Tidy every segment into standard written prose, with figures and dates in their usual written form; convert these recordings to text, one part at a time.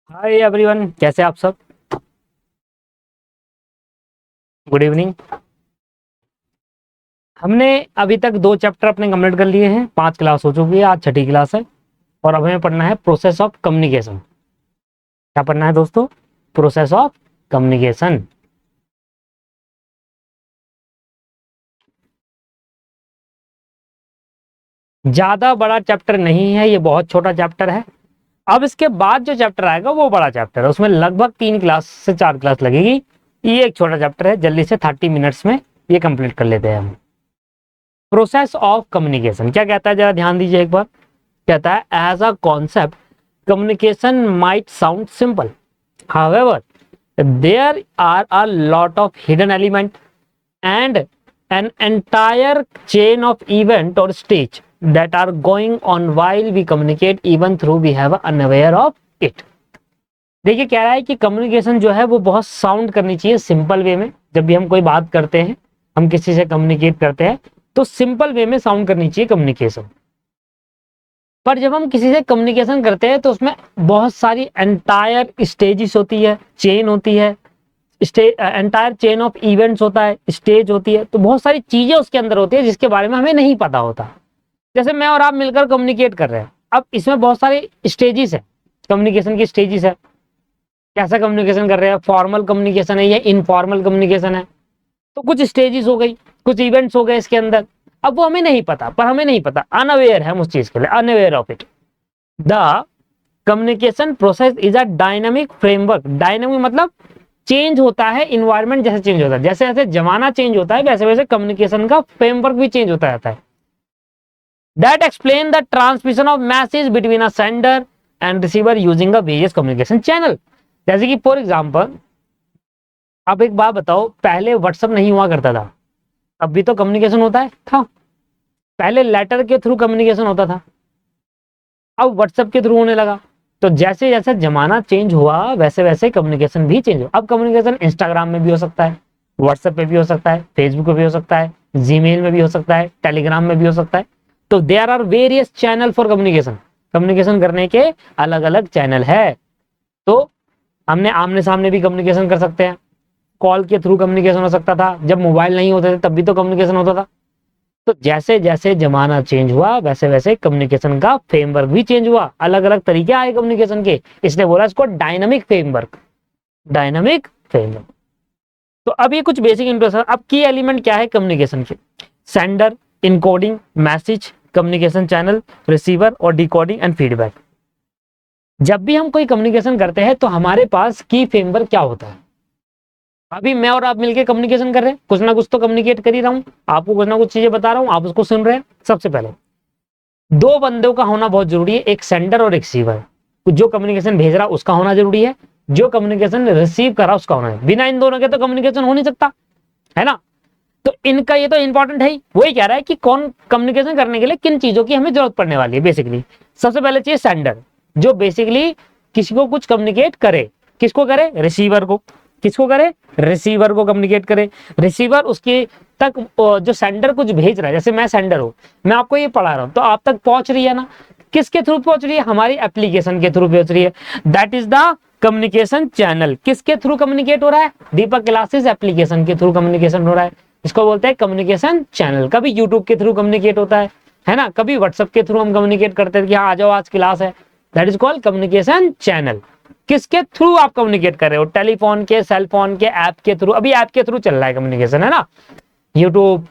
Hi everyone, कैसे आप सब। Good evening. हमने अभी तक 2 चैप्टर अपने कंप्लीट कर लिए हैं, 5 क्लास हो चुकी है, आज छठी क्लास है। और अब हमें पढ़ना है प्रोसेस ऑफ कम्युनिकेशन। क्या पढ़ना है दोस्तों? Process of communication. ज्यादा बड़ा चैप्टर नहीं है, ये बहुत छोटा चैप्टर है। अब इसके बाद जो चैप्टर आएगा वो बड़ा चैप्टर है, उसमें लगभग 3 क्लास से 4 क्लास लगेगी। ये एक छोटा चैप्टर है, जल्दी से 30 मिनट्स में ये कंप्लीट कर लेते हैं हम। प्रोसेस ऑफ कम्युनिकेशन क्या कहता है, जरा ध्यान दीजिए एक बार। कहता है as a concept communication might sound simple, however there are a lot of hidden element and an entire chain of event or stage that are going on while we communicate even though we have unaware of it। देखिए कह रहा है कि communication जो है वो बहुत sound करनी चाहिए सिंपल वे में। जब भी हम कोई बात करते हैं, हम किसी से कम्युनिकेट करते हैं, तो सिंपल वे में साउंड करनी चाहिए कम्युनिकेशन। पर जब हम किसी से कम्युनिकेशन करते हैं तो उसमें बहुत सारी एंटायर स्टेजेस होती है, चेन होती है, एंटायर चेन ऑफ इवेंट्स होता है, स्टेज होती है, तो बहुत सारी चीजें उसके अंदर होती है जिसके बारे में हमें नहीं पता होता। जैसे मैं और आप मिलकर कम्युनिकेट कर रहे हैं, अब इसमें बहुत सारे स्टेजेस है, कम्युनिकेशन की स्टेजेस है। कैसा कम्युनिकेशन कर रहे हैं, फॉर्मल कम्युनिकेशन है या इनफॉर्मल कम्युनिकेशन है, तो कुछ स्टेजेस हो गई, कुछ इवेंट्स हो गए इसके अंदर। अब वो हमें नहीं पता, पर हमें नहीं पता, अनअवेयर है हम उस चीज के लिए, unaware of it. The communication process is a dynamic framework. Dynamic मतलब चेंज होता है, इन्वायरमेंट जैसे चेंज होता है, जैसे जैसे जमाना चेंज होता है वैसे वैसे कम्युनिकेशन का फ्रेमवर्क भी चेंज होता रहता है। That explain the transmission of message between a sender and receiver using a various communication channel. जैसे कि फॉर एग्जाम्पल, अब एक बात बताओ, पहले व्हाट्सअप नहीं हुआ करता था, अब भी तो कम्युनिकेशन होता है था। पहले लेटर के थ्रू कम्युनिकेशन होता था, अब व्हाट्सएप के थ्रू होने लगा। तो जैसे जैसे जमाना चेंज हुआ वैसे वैसे कम्युनिकेशन भी चेंज हुआ। अब कम्युनिकेशन इंस्टाग्राम में भी हो सकता है, व्हाट्सएप पे भी हो सकता है, फेसबुक पे भी हो सकता है, जीमेल में भी हो सकता है, टेलीग्राम में भी हो सकता है। तो there are various channel for communication. Communication करने के अलग अलग चैनल है। तो हमने आमने सामने भी कम्युनिकेशन कर सकते हैं, कॉल के थ्रू कम्युनिकेशन हो सकता था, जब मोबाइल नहीं होते थे तब भी तो कम्युनिकेशन होता था। तो जैसे जैसे जमाना चेंज हुआ वैसे वैसे कम्युनिकेशन का फ्रेमवर्क भी चेंज हुआ, अलग अलग तरीके आए कम्युनिकेशन के, इसलिए बोला इसको डायनामिक फ्रेमवर्क। Dynamic framework. तो अब ये कुछ बेसिक इंट्रोडक्शन। अब की एलिमेंट क्या है कम्युनिकेशन के? Sender, encoding, message, communication channel, receiver और डिकोडिंग एंड फीडबैक। जब भी हम कोई कम्युनिकेशन करते हैं तो हमारे पास की फ्रेमवर्क क्या होता है? अभी मैं और आप मिलकर कम्युनिकेशन कर रहे हैं, कुछ ना कुछ तो कम्युनिकेट कर ही रहा हूं, आपको कुछ ना कुछ चीजें बता रहा हूं, आप उसको सुन रहे हैं। सबसे पहले 2 बंदों का होना बहुत जरूरी है, एक सेंडर और एक रिसीवर। जो कम्युनिकेशन भेज रहा उसका होना जरूरी है, जो कम्युनिकेशन रिसीव कर रहा उसका होना है। बिना इन दोनों के तो कम्युनिकेशन हो नहीं सकता, है ना। तो इनका ये तो इंपॉर्टेंट है ही। वही कह रहा है कि कौन कम्युनिकेशन करने के लिए किन चीजों की हमें जरूरत पड़ने वाली है। बेसिकली सबसे पहले चाहिए सेंडर, जो बेसिकली किसी को कुछ कम्युनिकेट करे। किसको करे? रिसीवर को। किसको करे? रिसीवर को कम्युनिकेट करे। रिसीवर उसके तक जो सेंडर कुछ भेज रहा है, जैसे मैं सेंडर हूं, मैं आपको ये पढ़ा रहा हूं तो आप तक पहुंच रही है ना। किसके थ्रू पहुंच रही है? हमारी एप्लीकेशन के थ्रू पहुंच रही है। That is the communication channel. किसके थ्रू कम्युनिकेट हो रहा है? दीपक क्लासेस एप्लीकेशन के थ्रू कम्युनिकेशन हो रहा है। इसको बोलते हैं कम्युनिकेशन चैनल। कभी यूट्यूब के थ्रू कम्युनिकेट होता है ना, कभी व्हाट्सएप के थ्रू हम कम्युनिकेट करते हैं कि हाँ आ जाओ आज क्लास है। That is called communication channel. किसके थ्रू आप कम्युनिकेट कर रहे हो? टेलीफोन के, सेल फोन के, ऐप के थ्रू। अभी ऐप के थ्रू चल रहा है कम्युनिकेशन, है ना, यूट्यूब,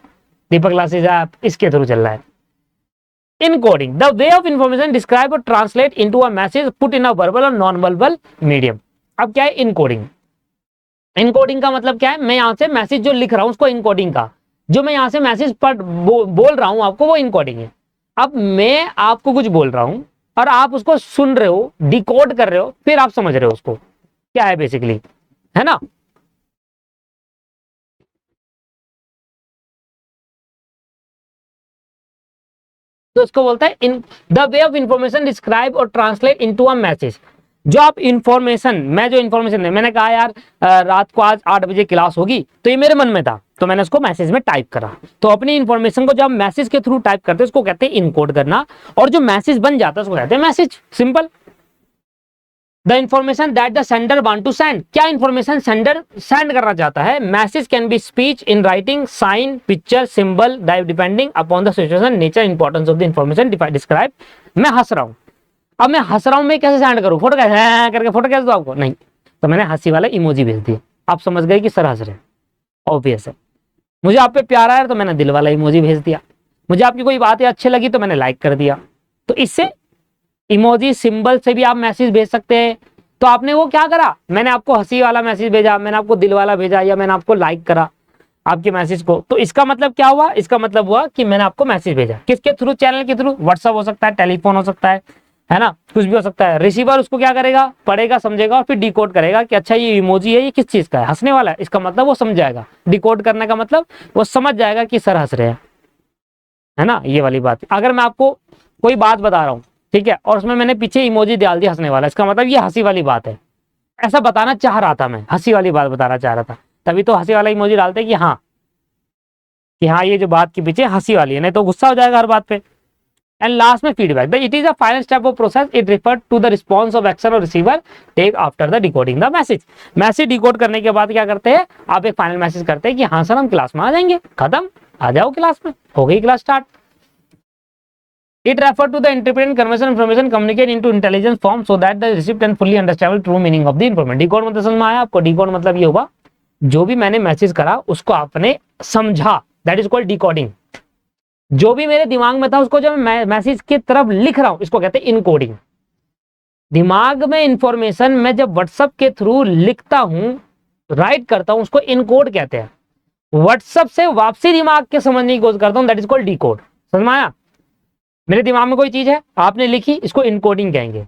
दीपक क्लासेस ऐप, इसके थ्रू चल रहा है। Encoding, the way of information describe और translate into a message put in a verbal और नॉन वर्बल मीडियम। अब क्या है इनकोडिंग? इनकोडिंग का मतलब क्या है? मैं यहां से मैसेज जो लिख रहा हूं उसको इनकोडिंग का, जो मैं यहां से मैसेज पर बोल रहा हूं आपको, वो इनकोडिंग है। अब मैं आपको कुछ बोल रहा हूं और आप उसको सुन रहे हो, डिकोड कर रहे हो, फिर आप समझ रहे हो उसको क्या है बेसिकली, है ना। तो उसको बोलता है in the way of information describe और ट्रांसलेट इनटू अ मैसेज। जो आप इंफॉर्मेशन, मैं जो इंफॉर्मेशन है, मैंने कहा यार रात को आज 8 बजे क्लास होगी, तो ये मेरे मन में था, तो मैंने उसको मैसेज में टाइप करा। तो अपनी इंफॉर्मेशन को जब मैसेज के थ्रू टाइप करते हैं उसको कहते हैं इनकोड करना, और जो मैसेज बन जाता है उसको कहते हैं message. Simple. The information that the sender want to send, क्या इंफॉर्मेशन सेंडर सेंड करना चाहता है। Message can be speech, in writing, sign, picture, symbol, depending upon the situation, nature, importance of the information describe. मैं हंस रहा हूं, अब मैं हंस रहा हूं, मैं कैसे सेंड करूं, फोटो कैसे करके फोटो कैसे दो आपको, नहीं, तो मैंने हंसी वाला इमोजी भेज दिया, आप समझ गए कि सर हंस रहे, ऑब्वियस है। मुझे आप पे प्यार आया तो मैंने दिल वाला इमोजी भेज दिया, मुझे आपकी कोई बात अच्छी लगी तो मैंने लाइक कर दिया। तो इससे इमोजी सिंबल से भी आप मैसेज भेज सकते हैं। तो आपने वो क्या करा, मैंने आपको हंसी वाला मैसेज भेजा, मैंने आपको दिल वाला भेजा, या मैंने आपको लाइक करा आपके मैसेज को, तो इसका मतलब क्या हुआ, इसका मतलब हुआ कि मैंने आपको मैसेज भेजा, किसके थ्रू, चैनल के थ्रू, व्हाट्सअप हो सकता है, टेलीफोन हो सकता है ना, कुछ भी हो सकता है। रिसीवर उसको क्या करेगा, पढ़ेगा, समझेगा और फिर डिकोड करेगा कि अच्छा ये इमोजी है, ये किस चीज का है, हंसने वाला है, इसका मतलब वो समझ जाएगा। डिकोड करने का मतलब वो समझ जाएगा कि सर हंस रहे हैं, है ना, ये वाली बात। अगर मैं आपको कोई बात बता रहा हूँ, ठीक है, और उसमें मैंने पीछे इमोजी डाल दिया हंसने वाला, इसका मतलब ये हंसी वाली बात है, ऐसा बताना चाह रहा था, मैं हंसी वाली बात बताना चाह रहा था, तभी तो हंसी वाला इमोजी डालते कि हाँ ये जो बात के पीछे हंसी वाली है, नहीं तो गुस्सा हो जाएगा हर बात पे। एंड लास्ट में feedback, it is a final step of process, it refer to the response of action और receiver take after the decoding the message. Message decode करने के बाद क्या करते हैं, आप एक फाइनल मैसेज करते हैं कि हाँ सर हम क्लास में आ जाएंगे, खत्म, आ जाओ क्लास में, हो गई class start. It refers to the interpreted conversion information communicate into intelligence form so that the recipient fully understand the true meaning of the information. Decode मतलब समझ में आया आपको, decode मतलब ये होगा जो भी मैंने मैसेज करा उसको आपने समझा, दैट इज कॉल्ड डिकोडिंग। जो भी मेरे दिमाग में था उसको जब मैं मैसेज की तरफ लिख रहा हूं इसको कहते हैं इनकोडिंग। दिमाग में इंफॉर्मेशन मैं जब व्हाट्सएप के थ्रू लिखता हूं, राइट करता हूं, उसको इनकोड कहते हैं। व्हाट्सएप से वापसी दिमाग के समझने की कोशिश करता हूं, दैट इज कॉल्ड डिकोड। समझ में आया, मेरे दिमाग में कोई चीज है, आपने लिखी, इसको इनकोडिंग कहेंगे।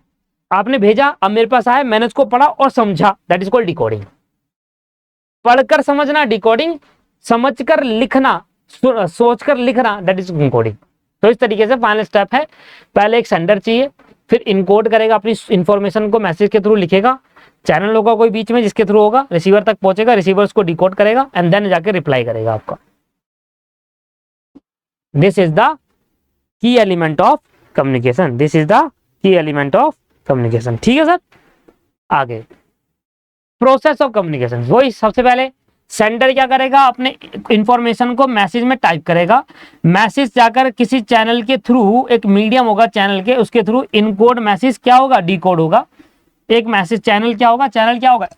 आपने भेजा, अब मेरे पास आया, मैंने उसको पढ़ा और समझा, दैट इज कॉल्ड डिकोडिंग। पढ़कर समझना डिकोडिंग, समझकर लिखना, सोचकर लिखना, दैट इज इनकोडिंग। तो इस तरीके से फाइनल स्टेप है, पहले एक सेंडर चाहिए, फिर इनकोड करेगा, अपनी इंफॉर्मेशन को मैसेज के थ्रू लिखेगा, चैनल होगा कोई बीच में जिसके थ्रू होगा, रिसीवर तक पहुंचेगा, रिसीवर उसको डिकोड करेगा एंड देन जाके रिप्लाई करेगा आपका। This is the key element of communication, this is the key element of communication. ठीक है सर, आगे प्रोसेस ऑफ कम्युनिकेशन, वही सबसे पहले सेंडर क्या करेगा, अपने इंफॉर्मेशन को मैसेज में टाइप करेगा, मैसेज जाकर किसी चैनल के थ्रू, एक मीडियम होगा चैनल के, उसके थ्रू इनकोड मैसेज क्या होगा, डिकोड होगा। एक मैसेज चैनल क्या होगा, चैनल क्या होगा,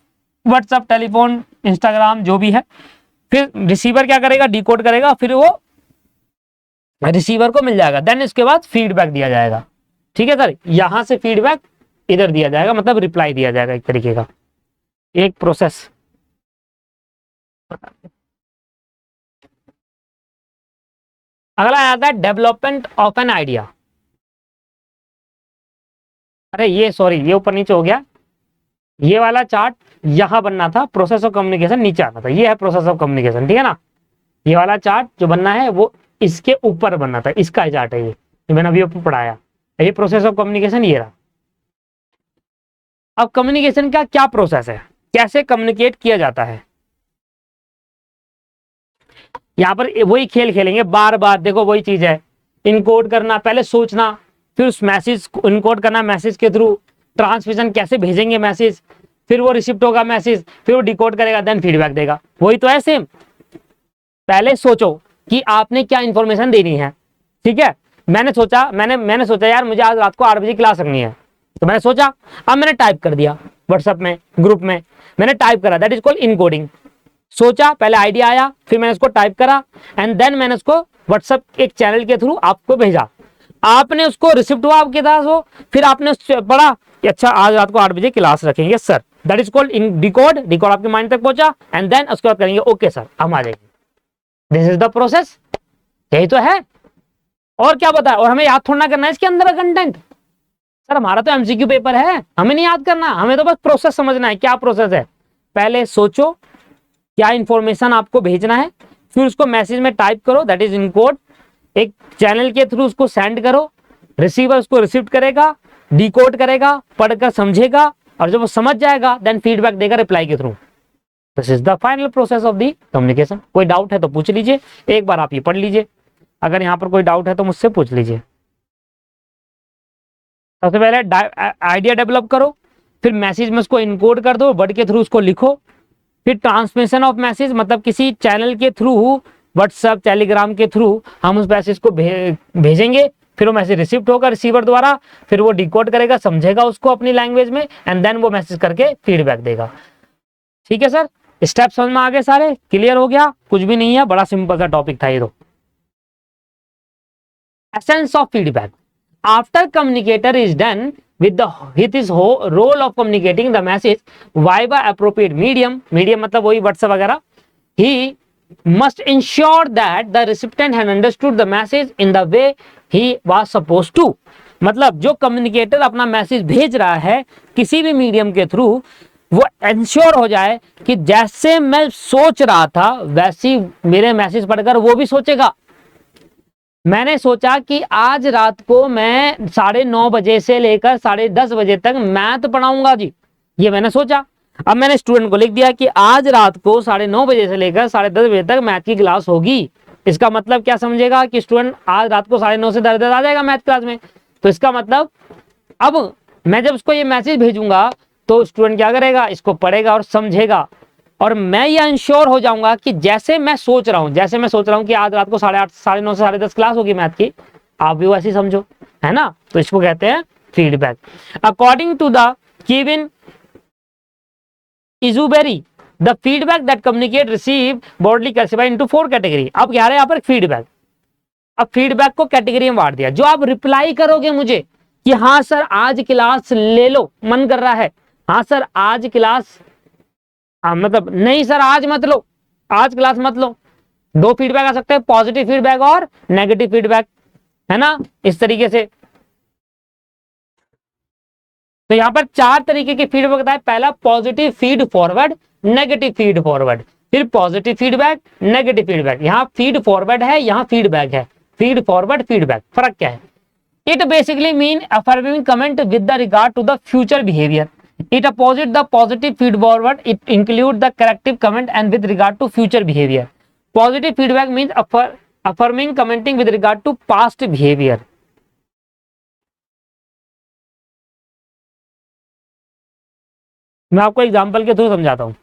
व्हाट्सएप, टेलीफोन, इंस्टाग्राम, जो भी है। फिर रिसीवर क्या करेगा, डिकोड करेगा, फिर वो रिसीवर को मिल जाएगा, देन इसके बाद फीडबैक दिया जाएगा। ठीक है सर, यहां से फीडबैक इधर दिया जाएगा, मतलब रिप्लाई दिया जाएगा, एक तरीके का एक प्रोसेस। अगला आता है डेवलपमेंट ऑफ एन आइडिया। अरे ये सॉरी, ये ऊपर नीचे हो गया, ये वाला चार्ट यहां बनना था, प्रोसेस ऑफ कम्युनिकेशन नीचे आना था, ये है प्रोसेस ऑफ कम्युनिकेशन, ठीक है ना। ये वाला चार्ट जो बनना है वो इसके ऊपर बनना था, इसका चार्ट है ये, मैंने अभी ऊपर पढ़ाया, ये प्रोसेस ऑफ कम्युनिकेशन ये रहा। अब कम्युनिकेशन का क्या प्रोसेस है, कैसे कम्युनिकेट किया जाता है, यहां पर वही खेल खेलेंगे बार बार। देखो वही चीज है, इनकोड करना, पहले सोचना, फिर उस मैसेज को इनकोड करना, मैसेज के थ्रू ट्रांसमिशन कैसे भेजेंगे मैसेज, फिर वो रिसिप्ट होगा मैसेज, फिर वो डिकोड करेगा, देन फीडबैक देगा। वही तो है सेम, पहले सोचो कि आपने क्या इंफॉर्मेशन देनी है। ठीक है, मैंने सोचा यार मुझे आज रात को 8 बजे क्लास रखनी है, तो मैंने सोचा, अब मैंने टाइप कर दिया व्हाट्सएप में, ग्रुप में मैंने टाइप करा, दैट इज कॉल्ड इनकोडिंग। सोचा, पहले आइडिया आया, फिर मैंने उसको टाइप करा एंड देन मैंने उसको व्हाट्सएप एक चैनल के थ्रू आपको भेजा, आपने उसको रिसिप्ट हुआ आपके पास हो, फिर आपने उससे पढ़ा कि अच्छा आज रात को 8 बजे क्लास रखेंगे sir, that is called in decode. Decode आपके माइंड तक पहुंचा एंड देन उसके बाद करेंगे ओके सर हम आ जाएंगे। दिस इज द प्रोसेस, यही तो है, और क्या बताया, और हमें याद थोड़ा करना है इसके अंदर का कंटेंट। सर हमारा तो एमसीक्यू पेपर है, हमें नहीं याद करना, हमें तो बस प्रोसेस समझना है, क्या प्रोसेस है। पहले सोचो क्या इंफॉर्मेशन आपको भेजना है, फिर उसको मैसेज में टाइप करो, दैट इज इनकोड, एक चैनल के थ्रू उसको सेंड करो, रिसीवर उसको रिसीव करेगा, डिकोड करेगा, पढ़कर समझेगा, और जब वो समझ जाएगा देन फीडबैक देगा रिप्लाई के through. This is the final process of the communication. कोई डाउट है तो पूछ लीजिए, एक बार आप ये पढ़ लीजिए, अगर यहां पर कोई डाउट है तो मुझसे पूछ लीजिए। सबसे पहले आइडिया डेवलप करो, फिर मैसेज में उसको इनकोड कर दो, वर्ड के थ्रू उसको लिखो, फिर ट्रांसमिशन ऑफ मैसेज, मतलब किसी चैनल के थ्रू, व्हाट्सएप टेलीग्राम के थ्रू हम उस मैसेज को भेजेंगे, फिर वो मैसेज रिसीव होगा रिसीवर द्वारा, फिर वो डिकोड करेगा, समझेगा उसको अपनी लैंग्वेज में, एंड देन वो मैसेज करके फीडबैक देगा। ठीक है सर, स्टेप समझ में आ गए, सारे क्लियर हो गया? कुछ भी नहीं है, बड़ा सिंपल सा टॉपिक था ये तो। Essence of feedback, after communicator is done with his role of communicating the message via appropriate medium मतलब वही व्हाट्सएप वगैरह, he must ensure that the recipient had understood the message in the way he was supposed to। मतलब जो communicator अपना message भेज रहा है किसी भी मीडियम के थ्रू, वो इंश्योर हो जाए कि जैसे मैं सोच रहा था वैसी मेरे मैसेज पढ़कर वो भी सोचेगा। मैंने सोचा कि आज रात को मैं 9:30 बजे से लेकर 10:30 बजे तक मैथ पढ़ाऊंगा जी, ये मैंने सोचा। अब मैंने स्टूडेंट को लिख दिया कि आज रात को 9:30 बजे से लेकर 10:30 बजे तक मैथ की क्लास होगी। इसका मतलब क्या समझेगा कि स्टूडेंट आज रात को 9:30 से 10:30 आ जाएगा मैथ क्लास में। तो इसका मतलब अब मैं जब उसको ये मैसेज भेजूंगा तो स्टूडेंट क्या करेगा, इसको पढ़ेगा और समझेगा, और मैं ये इंश्योर हो जाऊंगा कि जैसे मैं सोच रहा हूं कि आज रात को 8:30 9:30 से 10:30 क्लास होगी मैथ की, आप भी वैसे ही समझो, है ना। तो इसको कहते हैं feedback. According to the Kevin Izuberi, the feedback that communicate receive broadly classified into 4 category. अब कह रहे हैं यहाँ पर फीडबैक, अब फीडबैक को कैटेगरी में बांट दिया। जो आप रिप्लाई करोगे मुझे कि हाँ सर आज क्लास ले लो, मन कर रहा है, हाँ सर आज क्लास, मतलब नहीं सर आज मत लो, आज क्लास मत लो। दो फीडबैक आ सकते हैं, पॉजिटिव फीडबैक और नेगेटिव फीडबैक, है ना, इस तरीके से। तो यहां पर 4 तरीके के फीडबैक बताए। पहला positive feed forward, negative feed forward, फिर पॉजिटिव फीडबैक, नेगेटिव फीडबैक। यहां फीड फॉरवर्ड है, यहां फीडबैक है। फीड फॉरवर्ड फीडबैक, फर्क क्या है? It basically mean affirming comment with the regard to the future behaviour. It opposite the positive feed forward. It include the corrective comment and with regard to future behavior. Positive feedback means affirming commenting with regard to past behavior. मैं आपको example के through समझाता हूं।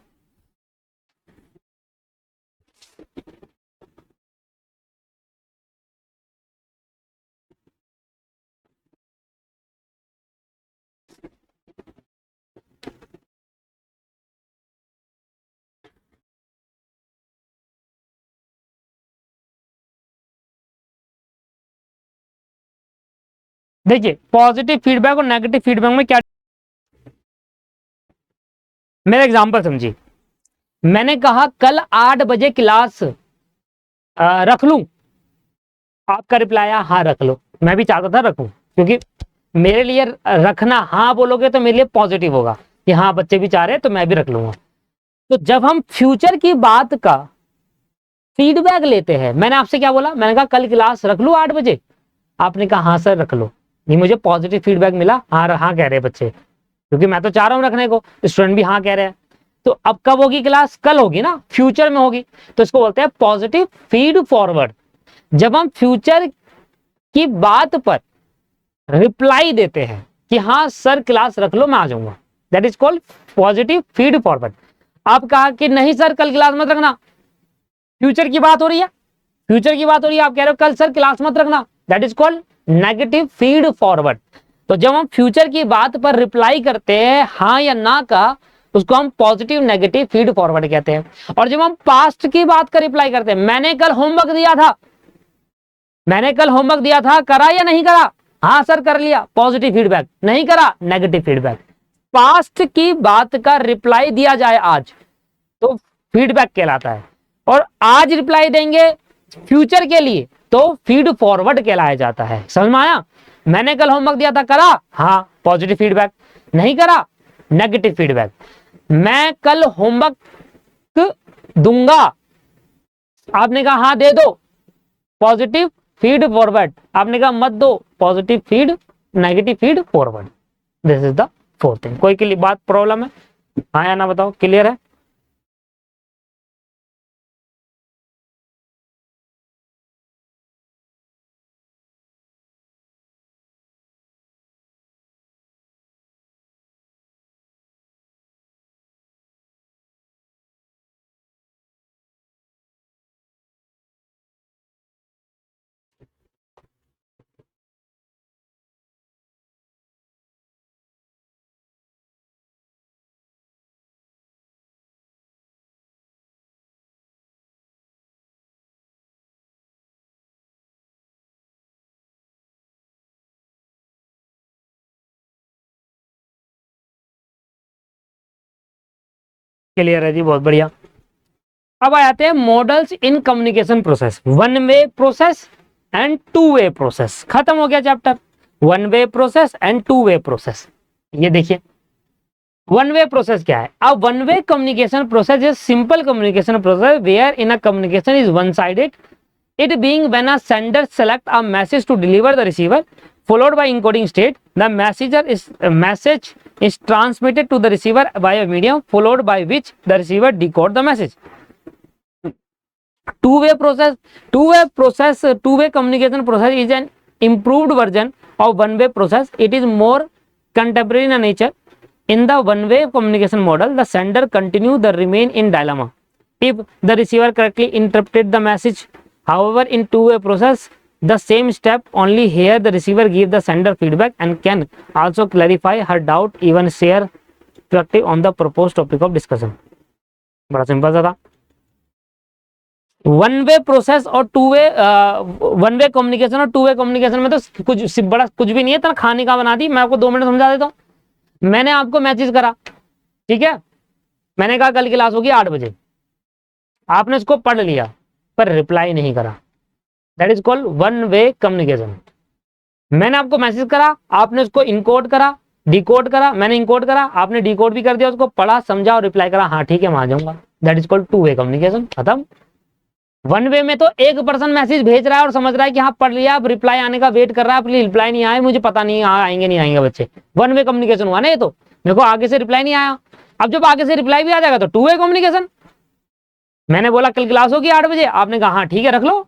देखिए positive feedback और negative feedback में क्या, मेरा एग्जांपल समझिए। मैंने कहा कल 8 बजे क्लास रख लूं, आपका रिप्लाई आया हाँ रख लो। मैं भी चाहता था रखूं, क्योंकि मेरे लिए रखना हाँ बोलोगे तो मेरे लिए पॉजिटिव होगा कि हाँ बच्चे भी चाह रहे हैं तो मैं भी रख लूंगा। तो जब हम फ्यूचर की बात का फीडबैक लेते हैं, मैंने आपसे क्या बोला, मैंने कहा कल क्लास रख लूं 8 बजे, आपने कहा हाँ सर रख लो। ये मुझे पॉजिटिव फीडबैक मिला, हाँ हाँ कह रहे हैं बच्चे, क्योंकि मैं तो चाह रहा हूं रखने को, स्टूडेंट भी हाँ कह रहे हैं। तो अब कब होगी क्लास? कल होगी ना, फ्यूचर में होगी। तो इसको बोलते हैं पॉजिटिव फीड फॉरवर्ड। जब हम फ्यूचर की बात पर रिप्लाई देते हैं कि हाँ सर क्लास रख लो मैं आ जाऊंगा, that is called positive feed forward. आप कहा कि नहीं सर कल क्लास मत रखना, फ्यूचर की बात हो रही है, फ्यूचर की बात हो रही है, आप कह रहे हो कल सर क्लास मत रखना, that is called negative feed forward. तो जब हम फ्यूचर की बात पर रिप्लाई करते हैं हाँ या ना का, उसको हम पॉजिटिव नेगेटिव फीड फॉरवर्ड कहते हैं। और जब हम पास्ट की बात का रिप्लाई करते हैं, मैंने कल होमवर्क दिया था, मैंने कल होमवर्क दिया था, करा या नहीं करा? हाँ सर कर लिया, पॉजिटिव फीडबैक। नहीं करा, नेगेटिव फीडबैक। पास्ट की बात का रिप्लाई दिया जाए आज तो फीडबैक कहलाता है, और आज रिप्लाई देंगे फ्यूचर के लिए तो फीड फॉरवर्ड कहलाया जाता है। समझ में आया? मैंने कल होमवर्क दिया था, करा? हाँ, पॉजिटिव फीडबैक। नहीं करा, नेगेटिव फीडबैक। मैं कल होमवर्क दूंगा, आपने कहा हाँ दे दो, पॉजिटिव फीड फॉरवर्ड। आपने कहा मत दो, positive feed negative feed forward. This is the fourth thing. कोई के लिए बात प्रॉब्लम है? हाँ या ना बताओ, क्लियर है? क्लियर है जी, बहुत बढ़िया। अब आ जाते हैं models in communication process, one way process and two way process. खत्म हो गया chapter, one way process and two way process. ये देखिए वन वे प्रोसेस क्या है। अब one way communication process is simple communication process where in a communication is one sided, it being when a sender select a message to deliver the receiver followed by encoding state, the message is transmitted to the receiver by a medium followed by which the receiver decode the message. Two-way communication process is an improved version of one-way process. It is more contemporary in nature. In the one-way communication model, the sender continue the remain in dilemma if the receiver correctly interpreted the message. However, in two-way process, the same step, only here the receiver give the sender feedback and can also clarify her doubt, even share perspective on the proposed topic of discussion. बड़ा simple सा था। One way process और one way communication और two way communication में तो कुछ भी नहीं है, तो खाने का बना दी। मैं आपको 2 मिनट समझा देता हूँ। मैंने आपको मैसेज करा, ठीक है, मैंने कहा कल क्लास होगी 8 बजे, आपने इसको पढ़ लिया पर रिप्लाई नहीं करा, that is called one way communication. मैंने आपको मैसेज करा, आपने उसको इनकोड करा, डिकोड करा, मैंने इनकोड करा, आपने डिकोड भी कर दिया, उसको पढ़ा, समझा और रिप्लाई करा, हाँ ठीक है मैं आ जाऊंगा, that is called two way communication. खत्म। वन वे में तो एक पर्सन मैसेज भेज रहा है और समझ रहा है कि हाँ पढ़ लिया, अब रिप्लाई आने का वेट कर रहा है, अपनी रिप्लाई नहीं आए, मुझे पता नहीं आएंगे नहीं आएंगे बच्चे। वन वे कम्युनिकेशन हुआ ना ये तो, मेरे को आगे से रिप्लाई नहीं आया। अब जब आगे से रिप्लाई भी आ जाएगा तो टू वे कम्युनिकेशन। मैंने बोला कल क्लास होगी 8 बजे, आपने कहा हाँ ठीक है रख लो,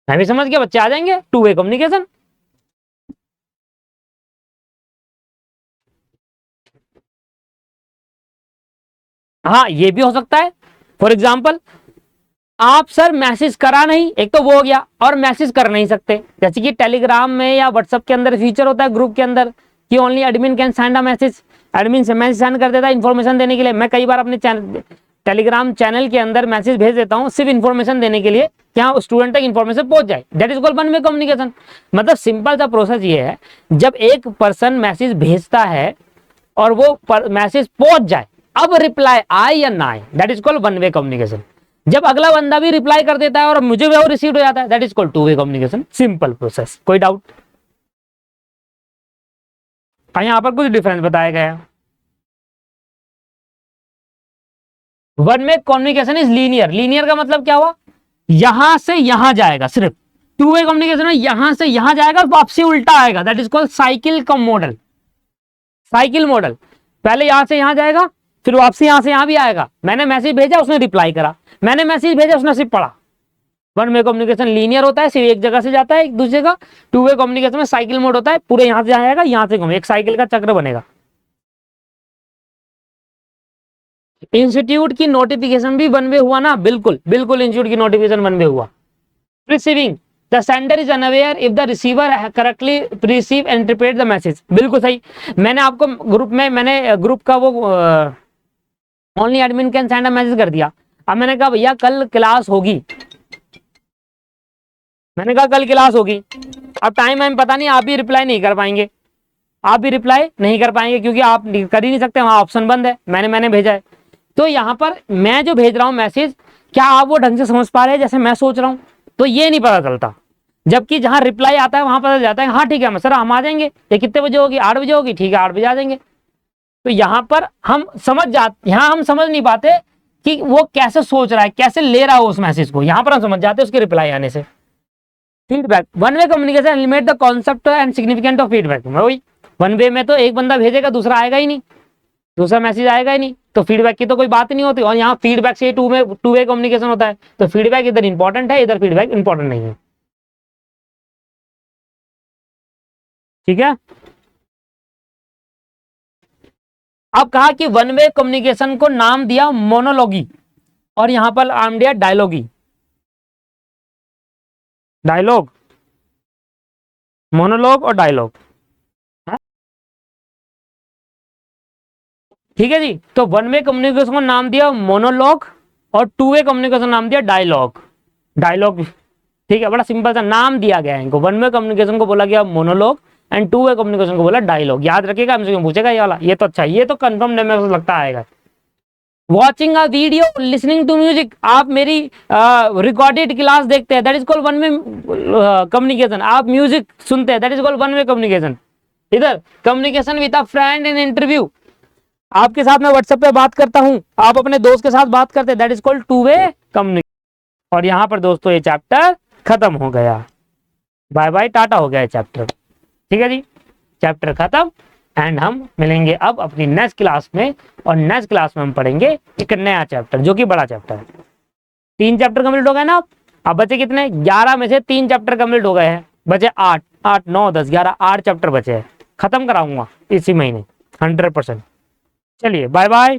मैं भी समझ गया बच्चे आ जाएंगे, टू वे कम्युनिकेशन। हाँ ये भी हो सकता है, फॉर एग्जाम्पल आप सर मैसेज करा नहीं, एक तो वो हो गया, और मैसेज कर नहीं सकते, जैसे कि टेलीग्राम में या व्हाट्सएप के अंदर फीचर होता है ग्रुप के अंदर कि only admin can send a message, admin से मैसेज सेंड कर देता है इन्फॉर्मेशन देने के लिए। मैं कई बार अपने टेलीग्राम चैनल के अंदर मैसेज भेज देता हूं सिर्फ इन्फॉर्मेशन देने के लिए कि हाँ स्टूडेंट तक इन्फॉर्मेशन पहुंच जाए, that is called one way communication. मतलब सिंपल सा प्रोसेस ये है, जब एक पर्सन मैसेज भेजता है और वो मैसेज पहुंच जाए, अब रिप्लाई आए या ना आए, that is called one way communication. जब अगला बंदा भी रिप्लाई कर देता है और मुझे भी वो रिसीव हो जाता है, that is called two way communication. Simple process, कोई डाउट? यहां पर कुछ डिफरेंस बताया गया है। One way communication is linear. Linear का मतलब क्या हुआ, यहां से यहां जाएगा सिर्फ। टू वे कम्युनिकेशन में यहां से यहां जाएगा, वापसी उल्टा आएगा, दैट इज कॉल्ड साइकिल का मॉडल। साइकिल मॉडल, पहले यहां से यहां जाएगा, फिर वापसी यहां से यहां भी आएगा। मैंने मैसेज भेजा, उसने रिप्लाई करा, मैंने मैसेज भेजा, उसने सिर्फ पढ़ा। वन वे कम्युनिकेशन लीनियर होता है, सिर्फ एक जगह से जाता है एक दूसरी जगह। टू वे कम्युनिकेशन में साइकिल मोड होता है, पूरे यहां से जाएगा, यहां से घूमे, एक साइकिल का चक्र बनेगा। इंस्टीट्यूट की नोटिफिकेशन भी वन वे हुआ ना, बिल्कुल बिल्कुल इंस्टीट्यूट की नोटिफिकेशन वन वे हुआ। Receiving, the sender is unaware if the receiver correctly receive and interpret the message. बिल्कुल सही। मैंने आपको ग्रुप का वो only admin can send a message कर दिया। अब मैंने कहा भैया कल क्लास होगी, मैंने कहा कल क्लास होगी, अब टाइम हमें पता नहीं, आप भी रिप्लाई नहीं कर पाएंगे, आप भी रिप्लाई नहीं कर पाएंगे क्योंकि आप कर ही नहीं सकते, वहां ऑप्शन बंद है, मैंने भेजा है। तो यहाँ पर मैं जो भेज रहा हूँ मैसेज, क्या आप वो ढंग से समझ पा रहे हैं जैसे मैं सोच रहा हूँ? तो ये नहीं पता चलता, जबकि जहां रिप्लाई आता है वहां पता जाता है हाँ ठीक है सर हम आ जाएंगे, ये कितने बजे होगी, 8 बजे होगी, ठीक है 8 बजे आ जाएंगे। तो यहाँ पर हम समझ नहीं पाते कि वो कैसे सोच रहा है, कैसे ले रहा है उस मैसेज को, यहाँ पर हम समझ जाते हैं उसके रिप्लाई आने से। Feedback, one way communication eliminate the concept and significant of feedback. वही वन वे में तो एक बंदा भेजेगा, दूसरा आएगा ही नहीं, दूसरा मैसेज आएगा ही नहीं, तो फीडबैक की तो कोई बात नहीं होती। और यहाँ फीडबैक से टू वे कम्युनिकेशन होता है, तो फीडबैक इधर इंपॉर्टेंट है, इधर फीडबैक इंपॉर्टेंट नहीं है। ठीक है। अब कहा कि वन वे कम्युनिकेशन को नाम दिया मोनोलॉगी और यहां पर नाम दिया डायलॉगी। डायलॉग, मोनोलॉग और डायलॉग, ठीक है जी। तो वन वे कम्युनिकेशन को नाम दिया मोनोलॉग और टू वे कम्युनिकेशन नाम दिया डायलॉग। डायलॉग, ठीक है, बड़ा सिंपल सा नाम दिया गया है इनको। वन वे कम्युनिकेशन को बोला गया monologue and two way communication को बोला डायलॉग। याद रखिएगा, हमसे क्यों पूछेगा ये वाला, ये तो अच्छा, ये तो कंफर्म में लगता आएगा। Watching a video, listening to music, आप मेरी रिकॉर्डेड क्लास देखते हैं, that is called one way communication. आप म्यूजिक सुनते हैं, that is called one way communication. इधर communication with a friend in interview, आपके साथ मैं व्हाट्सएप पे बात करता हूं, आप अपने दोस्त के साथ बात करते हैं, that is called two way communication. और यहां पर दोस्तों ये चैप्टर खत्म हो गया, बाय बाय टाटा हो गया ये चैप्टर। ठीक है जी, चैप्टर खत्म। एंड हम मिलेंगे अब अपनी नेक्स्ट क्लास में, और नेक्स्ट क्लास में हम पढ़ेंगे एक नया चैप्टर जो कि बड़ा चैप्टर है। 3 चैप्टर कंप्लीट हो गए ना। अब बचे कितने? 11 में से 3 चैप्टर कंप्लीट हो गए हैं, बचे 8, 8 9 10 11, 8 चैप्टर बचे हैं, खत्म कराऊंगा इसी महीने 100%। चलिए बाय बाय।